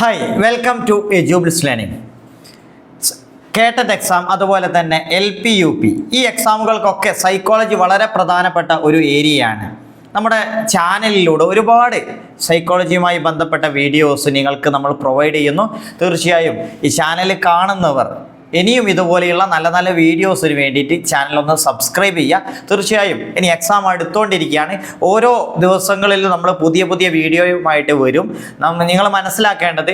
Hi, welcome to Edubles learning. KTET exam അതുപോലെ തന്നെ LP UP ഈ എക്സാമുകൾക്കൊക്കെ സൈക്കോളജി വളരെ പ്രധാനപ്പെട്ട ഒരു ഏരിയയാണ്. നമ്മുടെ ചാനലിലൂടെ ഒരുപാട് സൈക്കോളജിയുമായി ബന്ധപ്പെട്ട വീഡിയോസ് നിങ്ങൾക്ക് നമ്മൾ പ്രൊവൈഡ് ചെയ്യുന്നു. തീർച്ചയായും ഈ ചാനൽ കാണുന്നവർ ഇനിയും ഇതുപോലെയുള്ള നല്ല നല്ല വീഡിയോസിന് വേണ്ടിയിട്ട് ചാനലൊന്ന് സബ്സ്ക്രൈബ് ചെയ്യുക. തീർച്ചയായും ഇനി എക്സാം അടുത്തുകൊണ്ടിരിക്കുകയാണ്. ഓരോ ദിവസങ്ങളിലും നമ്മൾ പുതിയ പുതിയ വീഡിയോയുമായിട്ട് വരും. നിങ്ങൾ മനസ്സിലാക്കേണ്ടത്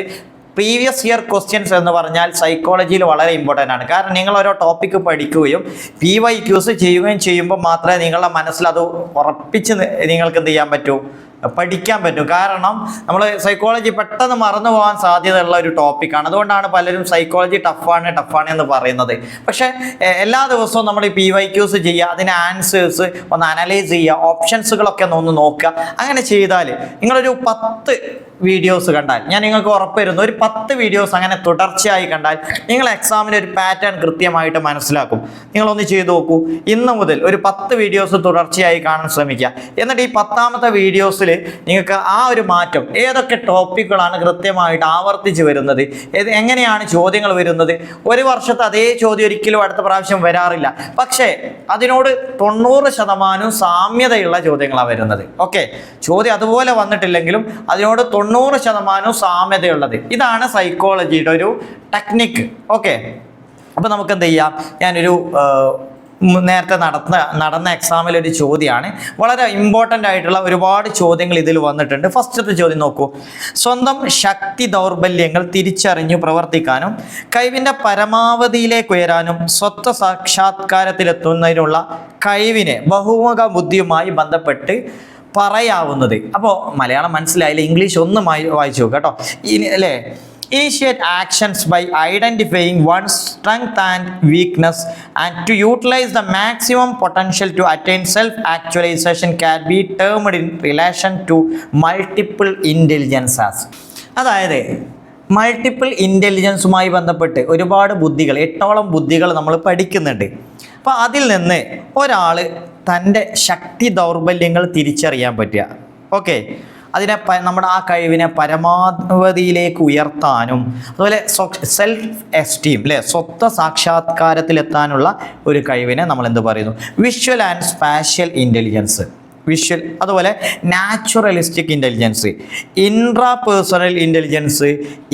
പ്രീവിയസ് ഇയർ ക്വസ്റ്റ്യൻസ് എന്ന് പറഞ്ഞാൽ സൈക്കോളജിയിൽ വളരെ ഇമ്പോർട്ടൻ്റ് ആണ്. കാരണം നിങ്ങൾ ഓരോ ടോപ്പിക്ക് പഠിക്കുകയും PYQs ചെയ്യുകയും ചെയ്യുമ്പോൾ മാത്രമേ നിങ്ങളുടെ മനസ്സിൽ അത് ഉറപ്പിച്ച് നിങ്ങൾക്ക് എന്ത് ചെയ്യാൻ പറ്റൂ, പഠിക്കാൻ പറ്റും. കാരണം നമ്മൾ സൈക്കോളജി പെട്ടെന്ന് മറന്നു പോകാൻ സാധ്യതയുള്ള ഒരു ടോപ്പിക്കാണ്. അതുകൊണ്ടാണ് പലരും സൈക്കോളജി ടഫാണ് എന്ന് പറയുന്നത്. പക്ഷേ എല്ലാ ദിവസവും നമ്മൾ ഈ PYQs ചെയ്യുക, അതിന് ആൻസേഴ്സ് ഒന്ന് അനലൈസ് ചെയ്യുക, ഓപ്ഷൻസുകളൊക്കെ ഒന്ന് നോക്കുക. അങ്ങനെ ചെയ്താൽ നിങ്ങളൊരു 10 വീഡിയോസ് കണ്ടാൽ, ഞാൻ നിങ്ങൾക്ക് ഉറപ്പ് തരുന്നു, ഒരു 10 വീഡിയോസ് അങ്ങനെ തുടർച്ചയായി കണ്ടാൽ നിങ്ങൾ എക്സാമിന് ഒരു പാറ്റേൺ കൃത്യമായിട്ട് മനസ്സിലാക്കും. നിങ്ങളൊന്ന് ചെയ്തു നോക്കൂ. ഇന്ന് മുതൽ ഒരു 10 വീഡിയോസ് തുടർച്ചയായി കാണാൻ ശ്രമിക്കുക. എന്നിട്ട് ഈ 10ാമത്തെ വീഡിയോസിൽ നിങ്ങൾക്ക് ആ ഒരു മാറ്റം, ഏതൊക്കെ ടോപ്പിക്കുകളാണ് കൃത്യമായിട്ട് ആവർത്തിച്ച് വരുന്നത്, എങ്ങനെയാണ് ചോദ്യങ്ങൾ വരുന്നത്. ഒരു വർഷത്തെ അതേ ചോദ്യം ഒരിക്കലും അടുത്ത പ്രാവശ്യം വരാറില്ല. പക്ഷേ അതിനോട് 90% സാമ്യതയുള്ള ചോദ്യങ്ങളാണ് വരുന്നത്. ഓക്കെ, ചോദ്യം അതുപോലെ വന്നിട്ടില്ലെങ്കിലും അതിനോട് 90% സാമ്യതയുള്ളത്. ഇതാണ് സൈക്കോളജിയുടെ ഒരു ടെക്നിക്ക്. ഓക്കെ, അപ്പോൾ നമുക്ക് എന്ത് ചെയ്യാം, ഞാനൊരു നേരത്തെ നടന്ന എക്സാമിൽ ഒരു ചോദ്യമാണ്. വളരെ ഇമ്പോർട്ടൻ്റ് ആയിട്ടുള്ള ഒരുപാട് ചോദ്യങ്ങൾ ഇതിൽ വന്നിട്ടുണ്ട്. ഫസ്റ്റത്തെ ചോദ്യം നോക്കൂ. സ്വന്തം ശക്തി ദൗർബല്യങ്ങൾ തിരിച്ചറിഞ്ഞു പ്രവർത്തിക്കാനും കഴിവിൻ്റെ പരമാവധിയിലേക്ക് ഉയരാനും സ്വത്വ സാക്ഷാത്കാരത്തിലെത്തുന്നതിനുള്ള കഴിവിനെ ബഹുമുഖ ബുദ്ധിയുമായി ബന്ധപ്പെട്ട് പറയാവുന്നത്. അപ്പോൾ മലയാളം മനസ്സിലായില്ല, ഇംഗ്ലീഷ് ഒന്ന് വായിച്ചു നോക്കുക കേട്ടോ. അല്ലേ, initiate actions by identifying one's strength and weakness and to utilize the maximum potential to attain self-actualization can be termed in relation to multiple intelligences. അതായത് മൾട്ടിപ്പിൾ ഇൻ്റലിജൻസുമായി ബന്ധപ്പെട്ട് ഒരുപാട് ബുദ്ധികൾ, 8ഓളം ബുദ്ധികൾ നമ്മൾ പഠിക്കുന്നുണ്ട്. അപ്പോൾ അതിൽ നിന്ന് ഒരാൾ തൻ്റെ ശക്തി ദൗർബല്യങ്ങൾ തിരിച്ചറിയാൻ പറ്റുക. ഓക്കെ, അതിനെ നമ്മുടെ ആ കഴിവിനെ പരമാവധിയിലേക്ക് ഉയർത്താനും അതുപോലെ സെൽഫ് എസ്റ്റീം അല്ലേ, സ്വത്വ സാക്ഷാത്കാരത്തിലെത്താനുള്ള ഒരു കഴിവിനെ നമ്മൾ എന്ത് പറയുന്നു, visual and spatial intelligence. Visual, അതുപോലെ naturalistic intelligence, intrapersonal intelligence,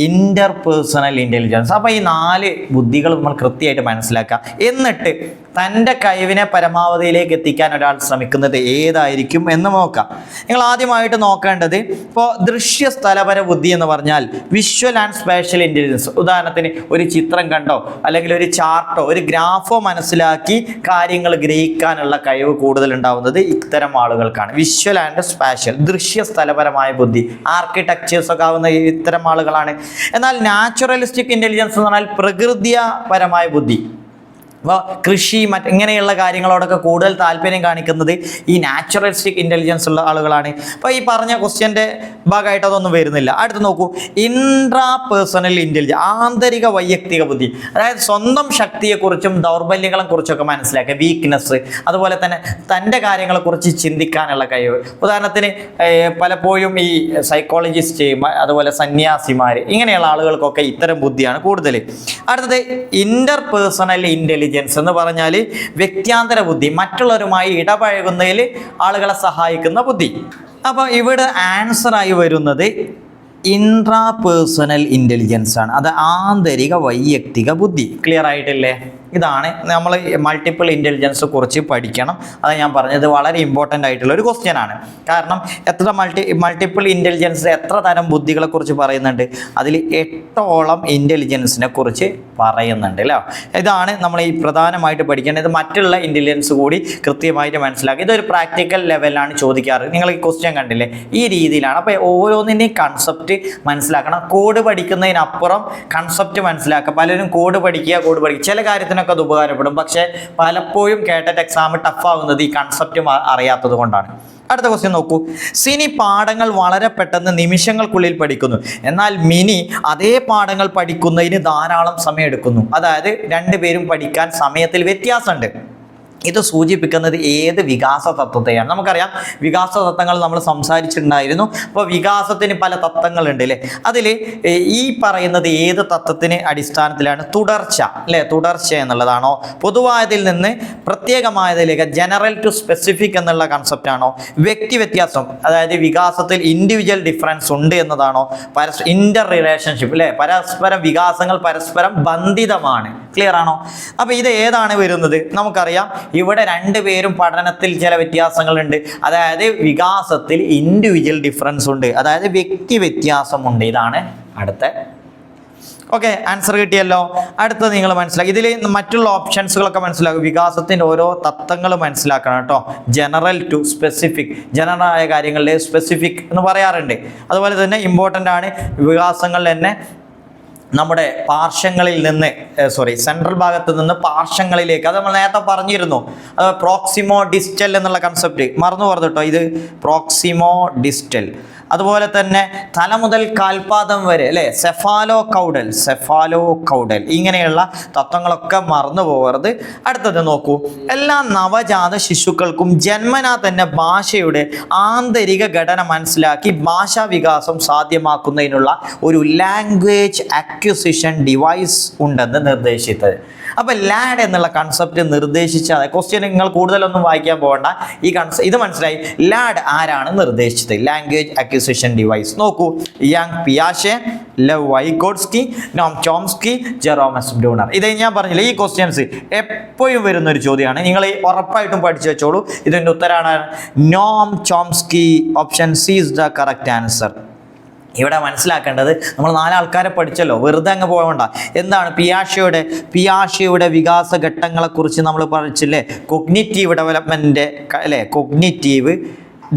interpersonal intelligence. അപ്പോൾ ഈ 4 ബുദ്ധികൾ നമ്മൾ കൃത്യമായിട്ട് മനസ്സിലാക്കുക. എന്നിട്ട് തൻ്റെ കഴിവിനെ പരമാവധിയിലേക്ക് എത്തിക്കാൻ ഒരാൾ ശ്രമിക്കുന്നത് ഏതായിരിക്കും എന്ന് നോക്കാം. നിങ്ങൾ ആദ്യമായിട്ട് നോക്കേണ്ടത്, ഇപ്പോൾ ദൃശ്യസ്ഥലപര ബുദ്ധി എന്ന് പറഞ്ഞാൽ വിഷ്വൽ ആൻഡ് സ്പേഷ്യൽ ഇൻ്റലിജൻസ്. ഉദാഹരണത്തിന് ഒരു ചിത്രം കണ്ടോ അല്ലെങ്കിൽ ഒരു ചാർട്ടോ ഒരു ഗ്രാഫോ മനസ്സിലാക്കി കാര്യങ്ങൾ ഗ്രഹിക്കാനുള്ള കഴിവ് കൂടുതൽ ഉണ്ടാവുന്നത് ഇത്തരം ആളുകൾക്കാണ്. വിഷ്വൽ ആൻഡ് സ്പാഷ്യൽ, ദൃശ്യസ്ഥലപരമായ ബുദ്ധി, ആർക്കിടെക്ചേഴ്സ് ഒക്കെ ആവുന്ന ഇത്തരം ആളുകളാണ്. എന്നാൽ നാച്ചുറലിസ്റ്റിക് ഇൻ്റലിജൻസ് എന്ന് പറഞ്ഞാൽ പ്രകൃതിപരമായ ബുദ്ധി. അപ്പോൾ കൃഷി ഇങ്ങനെയുള്ള കാര്യങ്ങളോടൊക്കെ കൂടുതൽ താല്പര്യം കാണിക്കുന്നത് ഈ നാച്ചുറലിസ്റ്റിക് ഇൻ്റലിജൻസ് ഉള്ള ആളുകളാണ്. അപ്പോൾ ഈ പറഞ്ഞ ക്വസ്റ്റ്യൻ്റെ ഭാഗമായിട്ട് അതൊന്നും വരുന്നില്ല. അടുത്ത് നോക്കൂ, ഇൻട്രാപേഴ്സണൽ ഇൻ്റലിജൻസ്, ആന്തരിക വൈയക്തിക ബുദ്ധി. അതായത് സ്വന്തം ശക്തിയെക്കുറിച്ചും ദൗർബല്യങ്ങളെ കുറിച്ചൊക്കെ മനസ്സിലാക്കുക, വീക്ക്നെസ്, അതുപോലെ തന്നെ തൻ്റെ കാര്യങ്ങളെക്കുറിച്ച് ചിന്തിക്കാനുള്ള കഴിവ്. ഉദാഹരണത്തിന് പലപ്പോഴും ഈ സൈക്കോളജിസ്റ്റ്, അതുപോലെ സന്യാസിമാർ, ഇങ്ങനെയുള്ള ആളുകൾക്കൊക്കെ ഇത്തരം ബുദ്ധിയാണ് കൂടുതൽ. അടുത്തത് ഇൻ്റർപേഴ്സണൽ ഇൻ്റലിജൻസ് എന്ന് പറഞ്ഞാൽ വ്യക്തിയാന്തര ബുദ്ധി, മറ്റുള്ളവരുമായി ഇടപഴകുന്നതിൽ ആളുകളെ സഹായിക്കുന്ന ബുദ്ധി. അപ്പോൾ ഇവിടെ ആൻസറായി വരുന്നത് ഇൻട്രാപേഴ്സണൽ ഇൻ്റലിജൻസ് ആണ്. അത് ആന്തരിക വൈയക്തിക ബുദ്ധി. ക്ലിയർ ആയിട്ടില്ലേ? ഇതാണ് നമ്മൾ മൾട്ടിപ്പിൾ ഇൻ്റലിജൻസ് കുറിച്ച് പഠിക്കണം. അത് ഞാൻ പറഞ്ഞത് വളരെ ഇമ്പോർട്ടൻ്റ് ആയിട്ടുള്ള ഒരു ക്വസ്റ്റ്യൻ ആണ്. കാരണം എത്ര മൾട്ടിപ്പിൾ ഇൻ്റലിജൻസ്, എത്ര തരം ബുദ്ധികളെ കുറിച്ച് പറയുന്നുണ്ട്, അതിൽ 8ഓളം ഇൻ്റലിജൻസിനെ കുറിച്ച് പറയുന്നുണ്ട് അല്ലേ. ഇതാണ് നമ്മൾ ഈ പ്രധാനമായിട്ട് പഠിക്കേണ്ടത്. മറ്റുള്ള ഇൻ്റലിജൻസ് കൂടി കൃത്യമായിട്ട് മനസ്സിലാക്കുക. ഇതൊരു പ്രാക്ടിക്കൽ ലെവലിലാണ് ചോദിക്കാറ്. നിങ്ങൾ ഈ ക്വസ്റ്റ്യൻ കണ്ടില്ലേ, ഈ രീതിയിലാണ്. അപ്പോൾ ഓരോന്നിൻ്റെയും കൺസെപ്റ്റ് മനസ്സിലാക്കണം. കോഡ് പഠിക്കുന്നതിനപ്പുറം കൺസെപ്റ്റ് മനസ്സിലാക്കുക. പലരും കോഡ് പഠിക്കുക, ചില കാര്യത്തിന് അത് ഉപകാരപ്പെടും. പക്ഷേ പലപ്പോഴും കേട്ടറ്റ് എക്സാം ടഫ് ആവുന്നത് ഈ കൺസെപ്റ്റ് അറിയാത്തത് കൊണ്ടാണ്. അടുത്ത ക്വസ്റ്റ്യൻ നോക്കൂ. സിനി പാഠങ്ങൾ വളരെ പെട്ടെന്ന് നിമിഷങ്ങൾക്കുള്ളിൽ പഠിക്കുന്നു, എന്നാൽ മിനി അതേ പാഠങ്ങൾ പഠിക്കുന്നതിന് ധാരാളം സമയം എടുക്കുന്നു. അതായത് 2 പേരും പഠിക്കാൻ സമയത്തിൽ വ്യത്യാസമുണ്ട്. ഇത് സൂചിപ്പിക്കുന്നത് ഏത് വികാസ തത്വത്തെയാണ്? നമുക്കറിയാം വികാസ തത്വങ്ങൾ നമ്മൾ സംസാരിച്ചിട്ടുണ്ടായിരുന്നു. അപ്പോൾ വികാസത്തിന് പല തത്വങ്ങളുണ്ട് അല്ലേ? അതിൽ ഈ പറയുന്നത് ഏത് തത്വത്തിന് അടിസ്ഥാനത്തിലാണ്? തുടർച്ച അല്ലേ? തുടർച്ച എന്നുള്ളതാണോ? പൊതുവായതിൽ നിന്ന് പ്രത്യേകമായതിലേക്ക് ജനറൽ ടു സ്പെസിഫിക് എന്നുള്ള കൺസെപ്റ്റ് ആണോ? വ്യക്തി വ്യത്യാസം, അതായത് വികാസത്തിൽ ഇൻഡിവിജ്വൽ ഡിഫറൻസ് ഉണ്ട് എന്നതാണോ? ഇന്റർ റിലേഷൻഷിപ്പ് അല്ലേ? പരസ്പരം വികാസങ്ങൾ പരസ്പരം ബന്ധിതമാണ്. ക്ലിയർ ആണോ? അപ്പോൾ ഇത് ഏതാണ് വരുന്നത്? നമുക്കറിയാം ഇവിടെ രണ്ടുപേരും പഠനത്തിൽ ചില വ്യത്യാസങ്ങളുണ്ട്. അതായത് വികാസത്തിൽ ഇൻഡിവിജ്വൽ ഡിഫറൻസ് ഉണ്ട്, അതായത് വ്യക്തി വ്യത്യാസമുണ്ട്. ഇതാണ് അടുത്ത. ഓക്കെ, ആൻസർ കിട്ടിയല്ലോ. അടുത്തത് നിങ്ങൾ മനസ്സിലാക്കി. ഇതിൽ മറ്റുള്ള ഓപ്ഷൻസുകളൊക്കെ മനസ്സിലാക്കും. വികാസത്തിൻ്റെ ഓരോ തത്വങ്ങൾ മനസ്സിലാക്കണം കേട്ടോ. ജനറൽ ടു സ്പെസിഫിക്, ജനറൽ ആയ കാര്യങ്ങളിലെ സ്പെസിഫിക് എന്ന് പറയാറുണ്ട്. അതുപോലെ തന്നെ ഇമ്പോർട്ടൻ്റ് ആണ് വികാസങ്ങളിൽ തന്നെ നമ്മുടെ പാർശ്വങ്ങളിൽ നിന്ന് സെൻട്രൽ ഭാഗത്ത് നിന്ന് പാർശ്വങ്ങളിലേക്ക്, അത് നമ്മൾ നേരത്തെ പറഞ്ഞിരുന്നു. പ്രോക്സിമോ ഡിസ്റ്റൽ എന്നുള്ള കൺസെപ്റ്റ് മറന്നു പറഞ്ഞു കേട്ടോ. ഇത് പ്രോക്സിമോ ഡിസ്റ്റൽ. അതുപോലെ തന്നെ തല മുതൽ കാൽപാദം വരെ അല്ലേ? സെഫാലോ കൗഡൽ ഇങ്ങനെയുള്ള തത്വങ്ങളൊക്കെ മറന്നു പോകരുത്. അടുത്തത് നോക്കൂ. എല്ലാ നവജാത ശിശുക്കൾക്കും ജന്മനാ തന്നെ ഭാഷയുടെ ആന്തരിക ഘടന മനസ്സിലാക്കി ഭാഷാ വികാസം സാധ്യമാക്കുന്നതിനുള്ള ഒരു ലാംഗ്വേജ് അക്വിസിഷൻ ഡിവൈസ് ഉണ്ടെന്ന് നിർദ്ദേശിച്ചത്. അപ്പോൾ ലാഡ് എന്നുള്ള കൺസെപ്റ്റ് നിർദ്ദേശിച്ച ക്വസ്റ്റ്യൻ നിങ്ങൾ കൂടുതലൊന്നും വായിക്കാൻ പോകണ്ട. ഇത് മനസ്സിലായി. ലാഡ് ആരാണ് നിർദ്ദേശിച്ചത്? Language acquisition device. നോക്കൂ. യാങ് പിയാഷെ, ലെവ് വൈഗോട്സ്കി, നോം ചോംസ്കി, ജെറോമസ് ബ്രൂണർ. ഇത് ഞാൻ പറഞ്ഞില്ല, ഈ ക്വസ്റ്റ്യൻസ് എപ്പോഴും വരുന്നൊരു ചോദ്യമാണ്. നിങ്ങൾ ഉറപ്പായിട്ടും പഠിച്ചു വെച്ചോളൂ. ഇതിൻ്റെ ഉത്തരമാണ് Noam Chomsky. Option C is the correct answer. ഇവിടെ മനസ്സിലാക്കേണ്ടത്, നമ്മൾ 4 ആൾക്കാരെ പഠിച്ചല്ലോ, വെറുതെ അങ്ങ് പോകണ്ട. എന്താണ് പിയാഷെയുടെ വികാസ ഘട്ടങ്ങളെക്കുറിച്ച് നമ്മൾ പഠിച്ചില്ലേ? കൊഗ്നിറ്റീവ് ഡെവലപ്മെൻറ്റിൻ്റെ അല്ലേ? കൊഗ്നിറ്റീവ്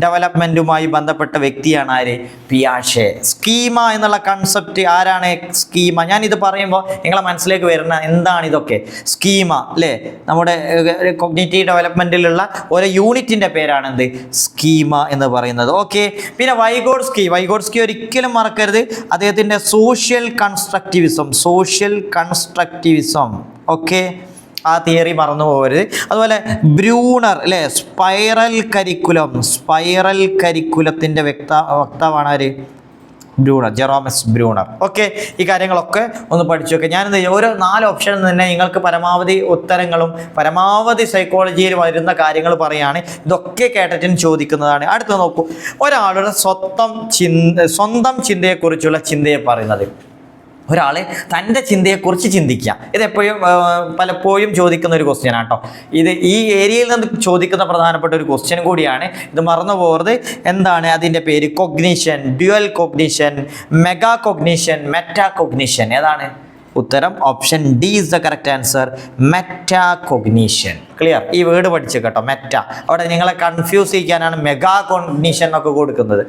ഡെവലപ്മെൻറ്റുമായി ബന്ധപ്പെട്ട വ്യക്തിയാണ് ആര്? പിയാഷെ. സ്കീമ എന്നുള്ള കൺസെപ്റ്റ് ആരാണ്? സ്കീമ. ഞാനിത് പറയുമ്പോൾ നിങ്ങളെ മനസ്സിലേക്ക് വരുന്ന എന്താണ് ഇതൊക്കെ? സ്കീമ അല്ലേ? നമ്മുടെ കൊഗ്നിറ്റീവ് ഡെവലപ്മെൻറ്റിലുള്ള ഒരു യൂണിറ്റിൻ്റെ പേരാണ് എന്ത്? സ്കീമ എന്ന് പറയുന്നത്. ഓക്കെ. പിന്നെ വൈഗോട്സ്കി ഒരിക്കലും മറക്കരുത്. അദ്ദേഹത്തിൻ്റെ സോഷ്യൽ കൺസ്ട്രക്റ്റിവിസം ഓക്കെ, ആ തിയറി മറന്നു പോകരുത്. അതുപോലെ ബ്രൂണർ അല്ലേ? സ്പൈറൽ കരിക്കുലത്തിൻ്റെ വക്താവാണ് ആര്? Bruner, ജെറോമസ് Bruner. ഓക്കെ, ഈ കാര്യങ്ങളൊക്കെ ഒന്ന് പഠിച്ചു വെക്കുക. ഞാനെന്ത് ചെയ്യും, ഓരോ 4 ഓപ്ഷനിൽ തന്നെ നിങ്ങൾക്ക് പരമാവധി ഉത്തരങ്ങളും പരമാവധി സൈക്കോളജിയിൽ വരുന്ന കാര്യങ്ങൾ പറയുകയാണ്. ഇതൊക്കെ കേട്ടിട്ട് ചോദിക്കുന്നതാണ്. അടുത്ത് നോക്കൂ. ഒരാളുടെ സ്വന്തം ചിന്തയെക്കുറിച്ചുള്ള ചിന്തയെ പറയുന്നത്. ഒരാൾ തൻ്റെ ചിന്തയെക്കുറിച്ച് ചിന്തിക്കുക. ഇതെപ്പോഴും പലപ്പോഴും ചോദിക്കുന്ന ഒരു ക്വസ്റ്റ്യൻ ആട്ടോ. ഇത് ഈ ഏരിയയിൽ നിന്ന് ചോദിക്കുന്ന പ്രധാനപ്പെട്ട ഒരു ക്വസ്റ്റ്യൻ കൂടിയാണ്. ഇത് മറന്നു പോകരുത്. എന്താണ് അതിൻ്റെ പേര്? Cognition, dual cognition, mega cognition, meta cognition. ഏതാണ് ഉത്തരം? Option D is the correct answer. Meta cognition. Clear? ഈ വേർഡ് പഠിച്ചു കേട്ടോ, മെറ്റ. അവിടെ നിങ്ങളെ കൺഫ്യൂസ് ചെയ്യിക്കാനാണ് മെഗാ കൊഗ്നിഷൻ ഒക്കെ കൊടുക്കുന്നത്.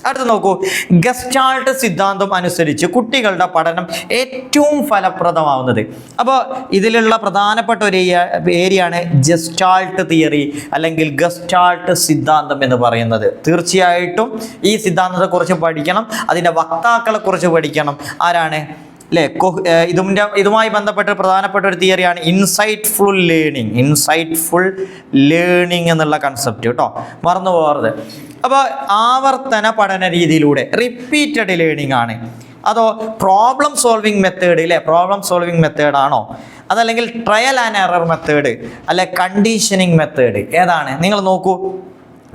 അടുത്ത് നോക്കൂ. ഗസ്റ്റാൾട്ട് സിദ്ധാന്തം അനുസരിച്ച് കുട്ടികളുടെ പഠനം ഏറ്റവും ഫലപ്രദമാവുന്നത്. അപ്പോൾ ഇതിലുള്ള പ്രധാനപ്പെട്ട ഒരു ഏരിയയാണ് ഗസ്റ്റാൾട്ട് തിയറി അല്ലെങ്കിൽ ഗസ്റ്റാൾട്ട് സിദ്ധാന്തം എന്ന് പറയുന്നത്. തീർച്ചയായിട്ടും ഈ സിദ്ധാന്തത്തെക്കുറിച്ച് പഠിക്കണം. അതിൻ്റെ വക്താക്കളെക്കുറിച്ച് പഠിക്കണം. ആരാണ് അല്ലേ? ഇതുമായി ബന്ധപ്പെട്ട പ്രധാനപ്പെട്ട ഒരു തിയറിയാണ് ഇൻസൈറ്റ്ഫുൾ ലേണിംഗ് എന്നുള്ള കൺസെപ്റ്റ് കേട്ടോ, മറന്നു പോകരുത്. അപ്പോൾ ആവർത്തന പഠന രീതിയിലൂടെ റിപ്പീറ്റഡ് ലേണിംഗ് ആണ്. അതോ പ്രോബ്ലം സോൾവിങ് മെത്തേഡ് ആണോ? അതല്ലെങ്കിൽ ട്രയൽ ആൻഡ് എറർ മെത്തേഡ്, അല്ലെ കണ്ടീഷനിങ് മെത്തേഡ്? ഏതാണ്? നിങ്ങൾ നോക്കൂ.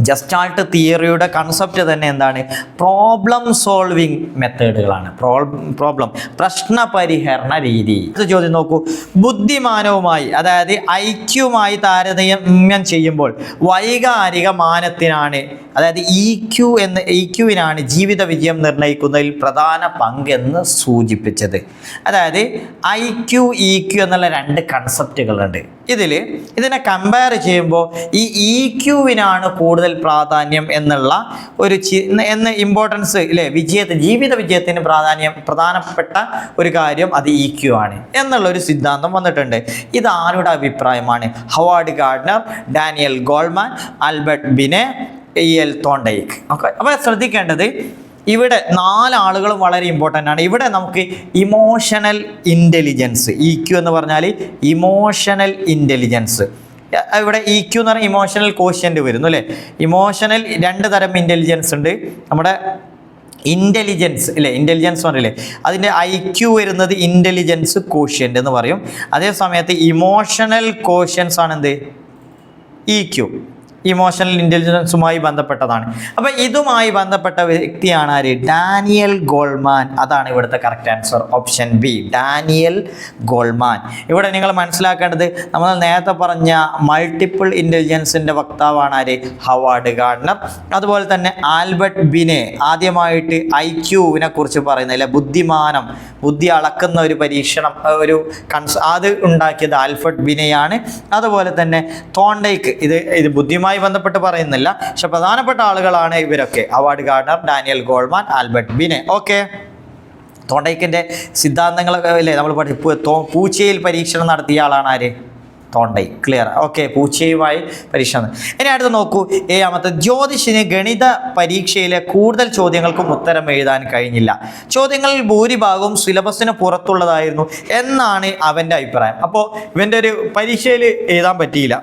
ഗസ്റ്റാൾട്ട് തിയറിയുടെ കൺസെപ്റ്റ് തന്നെ എന്താണ്? പ്രോബ്ലം സോൾവിങ് മെത്തേഡുകളാണ്. പ്രശ്ന പരിഹരണ രീതി. ഇത് ചോദ്യം നോക്കൂ. ബുദ്ധിമാനവുമായി അതായത് ഐക്യുമായി താരതമ്യം ചെയ്യുമ്പോൾ വൈകാരിക മാനത്തിനാണ്, അതായത് ഇക്യുവിനാണ് ജീവിത വിജയം നിർണ്ണയിക്കുന്നതിൽ പ്രധാന പങ്കെന്ന് സൂചിപ്പിച്ചത്. അതായത് IQ, EQ എന്നുള്ള 2 കൺസെപ്റ്റുകളുണ്ട്. ഇതിനെ കമ്പയർ ചെയ്യുമ്പോൾ ഈ EQവിനാണ് കൂടുതൽ പ്രാധാന്യം എന്നുള്ള ഒരു ഇമ്പോർട്ടൻസ് ഇല്ലേ? ജീവിത വിജയത്തിന് പ്രധാനപ്പെട്ട ഒരു കാര്യം അത് EQ ആണ് എന്നുള്ളൊരു സിദ്ധാന്തം വന്നിട്ടുണ്ട്. ഇത് ആരുടെ അഭിപ്രായമാണ്? Howard Gardner, Daniel Goleman, Albert Binet, EL Thorndike. Okay, അപ്പോൾ ശ്രദ്ധിക്കേണ്ടത് ഇവിടെ 4 ആളുകളും വളരെ ഇമ്പോർട്ടൻ്റ് ആണ്. ഇവിടെ നമുക്ക് ഇമോഷണൽ ഇൻ്റലിജൻസ്, EQ എന്ന് പറഞ്ഞാൽ ഇമോഷണൽ ഇൻ്റലിജൻസ്, ഇവിടെ EQ എന്ന് പറഞ്ഞാൽ ഇമോഷണൽ കോഷ്യൻ്റ് വരുന്നു അല്ലേ. ഇമോഷണൽ 2 തരം ഇൻ്റലിജൻസ് ഉണ്ട്. നമ്മുടെ ഇൻ്റലിജൻസ് അല്ലേ, ഇൻ്റലിജൻസ് പറഞ്ഞില്ലേ, അതിൻ്റെ IQ വരുന്നത് ഇൻ്റലിജൻസ് കോഷ്യൻ്റ് എന്ന് പറയും. അതേ സമയത്ത് ഇമോഷണൽ കോഷ്യൻസ് ആണ് എന്ത്, EQ, ഇമോഷണൽ ഇൻ്റലിജൻസുമായി ബന്ധപ്പെട്ടതാണ്. അപ്പോൾ ഇതുമായി ബന്ധപ്പെട്ട വ്യക്തിയാണ് ആര്, ഡാനിയൽ ഗോൾമാൻ. അതാണ് ഇവിടുത്തെ correct answer, option B, Daniel Goleman. ഇവിടെ നിങ്ങൾ മനസ്സിലാക്കേണ്ടത് നമ്മൾ നേരത്തെ പറഞ്ഞ മൾട്ടിപ്പിൾ ഇൻ്റലിജൻസിൻ്റെ വക്താവാണ് ആര്, ഹവാർഡ് ഗാർഡ്നർ. അതുപോലെ തന്നെ ആൽബർട്ട് ബിനെ ആദ്യമായിട്ട് IQ-വിനെ കുറിച്ച് പറയുന്നത് അല്ലെ, ബുദ്ധി അളക്കുന്ന ഒരു പരീക്ഷണം അത് ഉണ്ടാക്കിയത് ആൽബർട്ട് ബിനെയാണ്. അതുപോലെ തന്നെ തോണ്ടൈക്ക്, ഇത് ബുദ്ധിയുമായി ബന്ധപ്പെട്ട് പറയുന്നില്ല, പക്ഷെ പ്രധാനപ്പെട്ട ആളുകളാണ് ഇവരൊക്കെ, Howard Gardner, Daniel Goleman, Albert Binet. Okay, തോണ്ടൈക്കിൻ്റെ സിദ്ധാന്തങ്ങളൊക്കെ അല്ലേ നമ്മൾ പൂച്ചയിൽ പരീക്ഷണം നടത്തിയ ആളാണ് ആര്, തോണ്ടൈ. ക്ലിയർ? ഓക്കെ, പൂച്ചയുമായി പരീക്ഷണം. ഇനി അടുത്ത് നോക്കൂ, 7ാമത്തെ, ജ്യോതിഷിന് ഗണിത പരീക്ഷയിലെ കൂടുതൽ ചോദ്യങ്ങൾക്കും ഉത്തരം എഴുതാൻ കഴിഞ്ഞില്ല. ചോദ്യങ്ങളിൽ ഭൂരിഭാഗവും സിലബസിന് പുറത്തുള്ളതായിരുന്നു എന്നാണ് അവൻ്റെ അഭിപ്രായം. അപ്പോൾ ഇവൻ്റെ ഒരു പരീക്ഷയിൽ എഴുതാൻ പറ്റിയില്ല,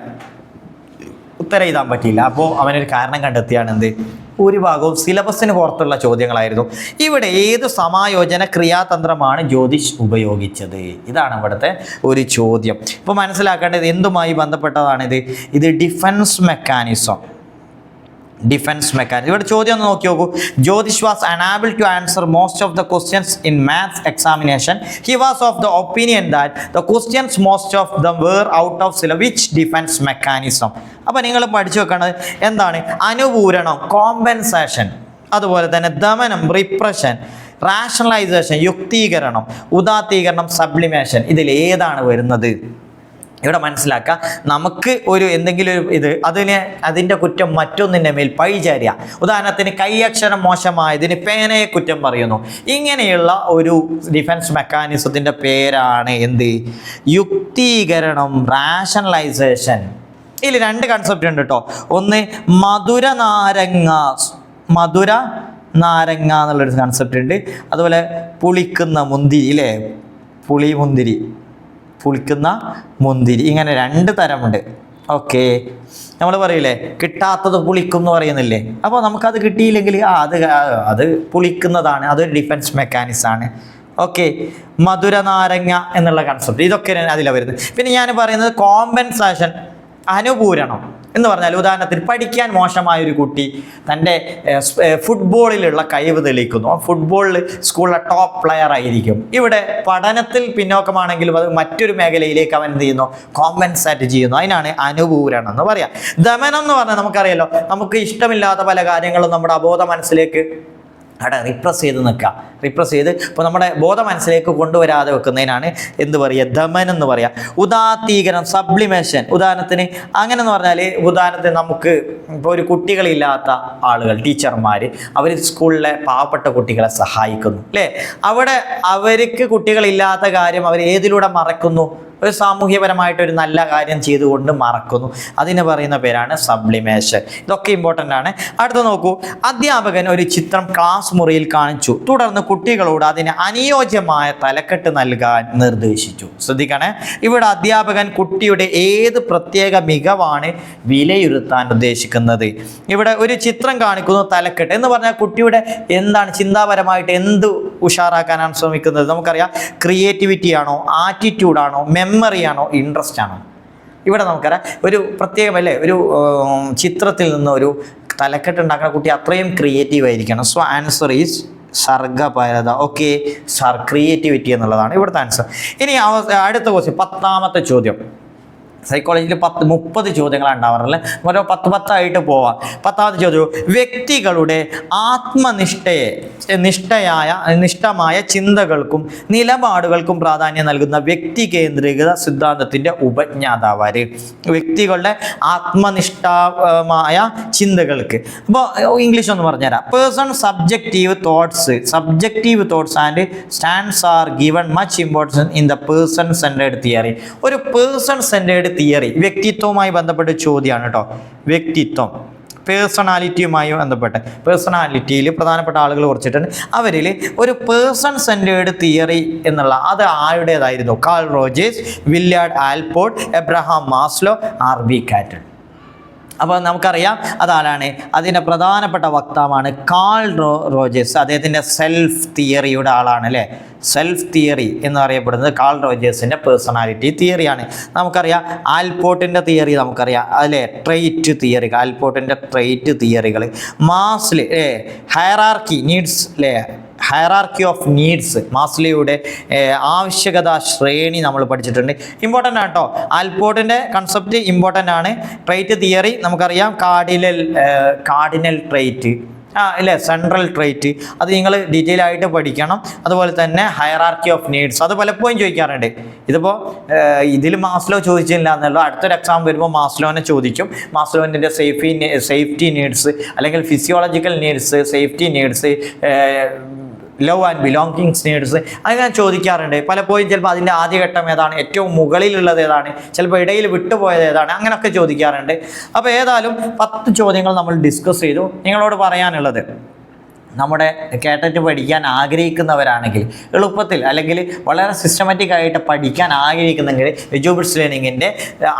ഉത്തരം എഴുതാൻ പറ്റിയില്ല. അപ്പോൾ അവനൊരു കാരണം കണ്ടെത്തിയാണ് എന്ത്, ഭൂരിഭാഗവും സിലബസിന് പുറത്തുള്ള ചോദ്യങ്ങളായിരുന്നു. ഇവിടെ ഏത് സമായോജന ക്രിയാതന്ത്രമാണ് ജ്യോതിഷ് ഉപയോഗിച്ചത്? ഇതാണ് ഇവിടുത്തെ ഒരു ചോദ്യം. ഇപ്പോൾ മനസ്സിലാക്കേണ്ടത് എന്തുമായി ബന്ധപ്പെട്ടതാണിത്, ഇത് ഡിഫൻസ് മെക്കാനിസം. ഇവിടെ ചോദ്യം ഒന്ന് നോക്കി നോക്കൂ. Jyothish was unable to answer most of the questions in maths examination. He was of the opinion that the questions most of them were out of syllabus. Which defence mechanism? അപ്പോൾ നിങ്ങൾ പഠിച്ചു വെക്കേണ്ടത് എന്താണ്, അനുപൂരണം, കോമ്പൻസേഷൻ, അതുപോലെ തന്നെ ദമനം, റിപ്രഷൻ, റാഷണലൈസേഷൻ, യുക്തീകരണം, ഉദാത്തീകരണം, സബ്ലിമേഷൻ. ഇതിൽ ഏതാണ് വരുന്നത്? ഇവിടെ മനസ്സിലാക്കുക, നമുക്ക് ഒരു എന്തെങ്കിലും ഒരു അതിൻ്റെ കുറ്റം മറ്റൊന്നിൻ്റെ മേൽ പഴിചാരിക. ഉദാഹരണത്തിന് കൈയക്ഷരം മോശമായതിന് പേനയെ കുറ്റം പറയുന്നു. ഇങ്ങനെയുള്ള ഒരു ഡിഫൻസ് മെക്കാനിസത്തിൻ്റെ പേരാണ് എന്ത്, യുക്തീകരണം, റാഷണലൈസേഷൻ. ഇതിൽ 2 കൺസെപ്റ്റ് ഉണ്ട് കേട്ടോ. ഒന്ന് മധുര നാരങ്ങ എന്നുള്ളൊരു കൺസെപ്റ്റ് ഉണ്ട്. അതുപോലെ പുളിക്കുന്ന മുന്തിരി അല്ലേ, പുളിക്കുന്ന മുന്തിരി, ഇങ്ങനെ 2 തരമുണ്ട്. ഓക്കെ, നമ്മൾ പറയില്ലേ കിട്ടാത്തത് പുളിക്കും എന്ന് പറയുന്നില്ലേ. അപ്പോൾ നമുക്കത് കിട്ടിയില്ലെങ്കിൽ അത് പുളിക്കുന്നതാണ്, അതൊരു ഡിഫൻസ് മെക്കാനിസം ആണ്. ഓക്കെ, മധുര നാരങ്ങ എന്നുള്ള കൺസെപ്റ്റ്, ഇതൊക്കെ അതിലാണ് വരുന്നത്. പിന്നെ ഞാൻ പറയുന്നത് കോമ്പൻസേഷൻ, അനുപൂരണം എന്ന് പറഞ്ഞാൽ ഉദാഹരണത്തിന് പഠിക്കാൻ മോശമായൊരു കുട്ടി തൻ്റെ ഫുട്ബോളിലുള്ള കഴിവ് തെളിയിക്കുന്നു. ഫുട്ബോളിൽ സ്കൂളിലെ ടോപ്പ് പ്ലെയർ ആയിരിക്കും. ഇവിടെ പഠനത്തിൽ പിന്നോക്കമാണെങ്കിലും അത് മറ്റൊരു മേഖലയിലേക്ക് അവൻ എന്ത് ചെയ്യുന്നു, കോമ്പൻസേറ്റ് ചെയ്യുന്നു. അതിനാണ് അനുപൂരണം എന്ന് പറയാം. ദമനം എന്ന് പറഞ്ഞാൽ നമുക്കറിയാലോ, നമുക്ക് ഇഷ്ടമില്ലാത്ത പല കാര്യങ്ങളും നമ്മുടെ അബോധ മനസ്സിലേക്ക് റിപ്രസ് ചെയ്ത് ഇപ്പോൾ നമ്മുടെ ബോധ മനസ്സിലേക്ക് കൊണ്ടുവരാതെ വെക്കുന്നതിനാണ് എന്ത് പറയുക, ദമനം എന്ന് പറയുക. ഉദാത്തീകരണം, സബ്ലിമേഷൻ. ഉദാഹരണത്തിന് ഉദാഹരണത്തിന് നമുക്ക് ഇപ്പോൾ ഒരു കുട്ടികളില്ലാത്ത ആളുകൾ, ടീച്ചർമാർ, അവർ സ്കൂളിലെ പാവപ്പെട്ട കുട്ടികളെ സഹായിക്കുന്നു അല്ലേ. അവിടെ അവർക്ക് കുട്ടികളില്ലാത്ത കാര്യം അവർ ഏതിലൂടെ മറക്കുന്നു, ഒരു സാമൂഹ്യപരമായിട്ടൊരു നല്ല കാര്യം ചെയ്തുകൊണ്ട് മറക്കുന്നു. അതിന് പറയുന്ന പേരാണ് സബ്ലിമേഷൻ. ഇതൊക്കെ ഇമ്പോർട്ടൻ്റ് ആണ്. അടുത്ത നോക്കൂ, അധ്യാപകൻ ഒരു ചിത്രം ക്ലാസ് മുറിയിൽ കാണിച്ചു. തുടർന്ന് കുട്ടികളോട് അതിന് അനുയോജ്യമായ തലക്കെട്ട് നൽകാൻ നിർദ്ദേശിച്ചു. ശ്രദ്ധിക്കണേ, ഇവിടെ അധ്യാപകൻ കുട്ടിയുടെ ഏത് പ്രത്യേക മികവാണ് വിലയിരുത്താൻ ഉദ്ദേശിക്കുന്നത്. ഇവിടെ ഒരു ചിത്രം കാണിക്കുന്നു, തലക്കെട്ട് എന്ന് പറഞ്ഞാൽ കുട്ടിയുടെ എന്താണ് ചിന്താപരമായിട്ട് എന്ത് ഉഷാറാക്കാനാണ് ശ്രമിക്കുന്നത്. നമുക്കറിയാം, ക്രിയേറ്റിവിറ്റി ആണോ, ആറ്റിറ്റ്യൂഡാണോ, മെമ്മറിയാണോ, ഇൻട്രസ്റ്റ് ആണോ. ഇവിടെ നമുക്കറിയാം ഒരു പ്രത്യേകമല്ലേ, ഒരു ചിത്രത്തിൽ നിന്ന് ഒരു തലക്കെട്ട് ഉണ്ടാക്കുന്ന കുട്ടി അത്രയും ക്രിയേറ്റീവ് ആയിരിക്കണം. സോ ആൻസർ ഈസ് സർഗപരത. ഓക്കെ, ക്രിയേറ്റിവിറ്റി എന്നുള്ളതാണ് ഇവിടുത്തെ ആൻസർ. ഇനി അടുത്ത ക്വസ്റ്റ്യൻ, 10ാമത്തെ ചോദ്യം. സൈക്കോളജിയിൽ 30 ചോദ്യങ്ങളാണ് ഉണ്ടാവാറല്ലേ, ഓരോ 10 പോവാം. 10ാമത്തെ ചോദ്യം, വ്യക്തികളുടെ നിഷ്ഠമായ ചിന്തകൾക്കും നിലപാടുകൾക്കും പ്രാധാന്യം നൽകുന്ന വ്യക്തി കേന്ദ്രീകൃത സിദ്ധാന്തത്തിൻ്റെ ഉപജ്ഞാതാവാര്? വ്യക്തികളുടെ ആത്മനിഷ്ഠമായ ചിന്തകൾക്ക്. അപ്പോൾ ഇംഗ്ലീഷ് ഒന്ന് പറഞ്ഞുതരാം. Person subjective thoughts and stands are given much importance in the person centred theory. ഒരു പേഴ്സൺ സെൻറ്റേർഡ് തിയറി, വ്യക്തിത്വവുമായി ബന്ധപ്പെട്ട ചോദ്യമാണ് കേട്ടോ. വ്യക്തിത്വം, പേഴ്സണാലിറ്റിയുമായി ബന്ധപ്പെട്ട് പേഴ്സണാലിറ്റിയിൽ പ്രധാനപ്പെട്ട ആളുകൾ കുറിച്ചിട്ടുണ്ട്. അവരിൽ ഒരു പേഴ്സൺ സെൻറ്റേർഡ് തിയറി എന്നുള്ള അത് ആരുടേതായിരുന്നു? Carl Rogers, Willard Allport, Abraham Maslow, RB Cattell. അപ്പോൾ നമുക്കറിയാം അതാരാണ്? അതിൻ്റെ പ്രധാനപ്പെട്ട വക്താവാണ് കാൾ റോജേഴ്സ്. അദ്ദേഹത്തിൻ്റെ സെൽഫ് തിയറിയുടെ ആളാണ് അല്ലേ. സെൽഫ് തിയറി എന്ന് അറിയപ്പെടുന്നത് കാൾ റോജേഴ്സിൻ്റെ പേഴ്സണാലിറ്റി തിയറിയാണ്. നമുക്കറിയാം ആൽപോർട്ടിൻ്റെ തിയറി നമുക്കറിയാം അല്ലേ, ട്രെയ്റ്റ് തിയറി, ആൽപോർട്ടിൻ്റെ ട്രെയ്റ്റ് തിയറികൾ. മാസ്ലോ ഹയറാർക്കി നീഡ്സ് അല്ലേ, ഹയറാർക്കി ഓഫ് നീഡ്സ്, മാസ്ലോയുടെ ആവശ്യകത ശ്രേണി നമ്മൾ പഠിച്ചിട്ടുണ്ട്. ഇമ്പോർട്ടൻ്റ് ആണ് കേട്ടോ, ആൽപോർട്ടിൻ്റെ കൺസെപ്റ്റ് ഇമ്പോർട്ടൻ്റ് ആണ്. ട്രെയ്റ്റ് തിയറി നമുക്കറിയാം, കാർഡിനൽ ട്രെയ്റ്റ് അല്ലേ, സെൻട്രൽ ട്രെയ്റ്റ്, അത് നിങ്ങൾ ഡീറ്റെയിൽ ആയിട്ട് പഠിക്കണം. അതുപോലെ തന്നെ ഹയറാർക്കി ഓഫ് നീഡ്സ്, അത് പലപ്പോഴും ചോദിക്കാറുണ്ട്. ഇതിപ്പോൾ ഇതിൽ മാസ്ലോ ചോദിച്ചില്ല എന്നുള്ളൂ, അടുത്തൊരു എക്സാം വരുമ്പോൾ മാസ്ലോനെ ചോദിക്കും. മാസ്ലോൻ്റെ സേഫ്റ്റി നീഡ്സ് അല്ലെങ്കിൽ physiological needs, safety needs, love and belongings needs, അങ്ങനെ ചോദിക്കാറുണ്ട് പലപ്പോഴും. ചിലപ്പോൾ അതിൻ്റെ ആദ്യഘട്ടം ഏതാണ്, ഏറ്റവും മുകളിലുള്ളത് ഏതാണ്, ചിലപ്പോൾ ഇടയിൽ വിട്ടുപോയത് ഏതാണ്, അങ്ങനെയൊക്കെ ചോദിക്കാറുണ്ട്. അപ്പോൾ ഏതായാലും 10 ചോദ്യങ്ങൾ നമ്മൾ ഡിസ്കസ് ചെയ്തു. നിങ്ങളോട് പറയാനുള്ളത്, നമ്മുടെ കേട്ടറ്റ് പഠിക്കാൻ ആഗ്രഹിക്കുന്നവരാണെങ്കിൽ എളുപ്പത്തിൽ അല്ലെങ്കിൽ വളരെ സിസ്റ്റമാറ്റിക് ആയിട്ട് പഠിക്കാൻ ആഗ്രഹിക്കുന്നെങ്കിൽ എജുബിൾസ് ലേണിങ്ങിൻ്റെ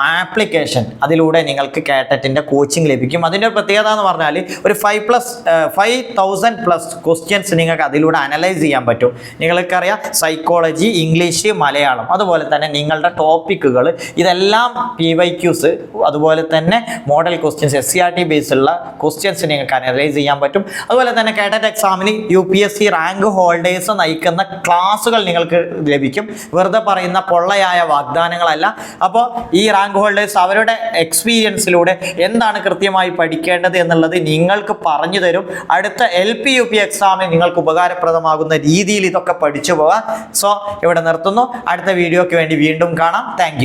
ആപ്ലിക്കേഷൻ, അതിലൂടെ നിങ്ങൾക്ക് കേട്ടറ്റിൻ്റെ കോച്ചിങ് ലഭിക്കും. അതിൻ്റെ ഒരു പ്രത്യേകത എന്ന് പറഞ്ഞാൽ ഒരു 5,000+ ക്വസ്റ്റ്യൻസ് നിങ്ങൾക്ക് അതിലൂടെ അനലൈസ് ചെയ്യാൻ പറ്റും. നിങ്ങൾക്കറിയാം സൈക്കോളജി, ഇംഗ്ലീഷ്, മലയാളം, അതുപോലെ തന്നെ നിങ്ങളുടെ ടോപ്പിക്കുകൾ, ഇതെല്ലാം PYQs, അതുപോലെ തന്നെ മോഡൽ ക്വസ്റ്റ്യൻസ്, SCRT ബേസുള്ള ക്വസ്റ്റ്യൻസ് നിങ്ങൾക്ക് അനലൈസ് ചെയ്യാൻ പറ്റും. അതുപോലെ തന്നെ കേട്ടറ്റ് എക്സാമിന് UPSC റാങ്ക് ഹോൾഡേഴ്സ് നയിക്കുന്ന ക്ലാസ്സുകൾ നിങ്ങൾക്ക് ലഭിക്കും. വെറുതെ പറയുന്ന പൊള്ളയായ വാഗ്ദാനങ്ങളല്ല. അപ്പോൾ ഈ റാങ്ക് ഹോൾഡേഴ്സ് അവരുടെ എക്സ്പീരിയൻസിലൂടെ എന്താണ് കൃത്യമായി പഠിക്കേണ്ടത് എന്നുള്ളത് നിങ്ങൾക്ക് പറഞ്ഞു തരും. അടുത്ത LP UP എക്സാമിന് നിങ്ങൾക്ക് ഉപകാരപ്രദമാകുന്ന രീതിയിൽ ഇതൊക്കെ പഠിച്ചു പോകാം. സോ ഇവിടെ നിർത്തുന്നു. അടുത്ത വീഡിയോയ്ക്ക് വേണ്ടി വീണ്ടും കാണാം. താങ്ക്